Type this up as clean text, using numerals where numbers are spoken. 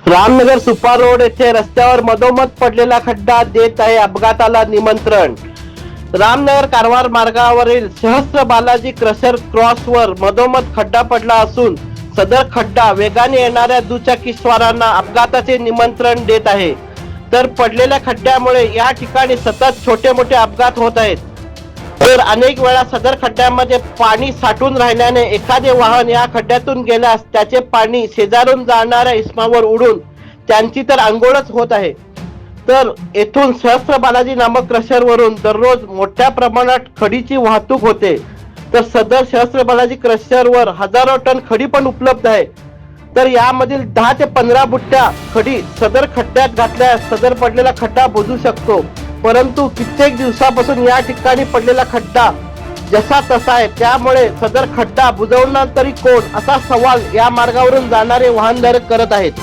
Ramnagar Supa road येथे रस्त्यावर मधोमध पडलेला खड्डा देत आहे अपघाताला निमंत्रण। रामनगर कारवार मार्गावरील सहस्त्र बालाजी क्रशर क्रॉसवर मधोमध खड्डा पडला असून सदर खड्डा वेगाने येणाऱ्या दुचाकीस्वारांना अपघाताचे निमंत्रण देत आहे। तर पडलेल्या खड्ड्यामुळे या ठिकाणी सतत छोटे मोठे अपघात होत आहेत। तर अनेक वेळा सदर खड्ड्यामध्ये पाणी साठून राहिल्याने एखादे वाहन या खड्ड्यातून गेल्यास त्याचे पाणी शेजारून जाणाऱ्या इस्मावर उडून त्यांची तर अंघोळच होत आहे। तर येथून सहस्त्र बालाजी नामक क्रशर वरून दररोज मोठ्या प्रमाणात खडीची वाहतूक होते। तर सदर सहस्त्र बालाजी क्रशर वर हजारो टन खडी पण उपलब्ध आहे। तर यामधील 10 ते 15 बुट्ट्या खडी सदर खड्ड्यात घातल्यास सदर पडलेला खड्डा बुजू शकतो। परंतु कित्येक दिवसापासून या ठिकाणी पडलेला खड्डा जसा तसा आहे, त्यामुळे सदर खड्डा बुजवणार तरी कोण असा सवाल या मार्गावरून जाणारे वाहनधारक करत आहेत।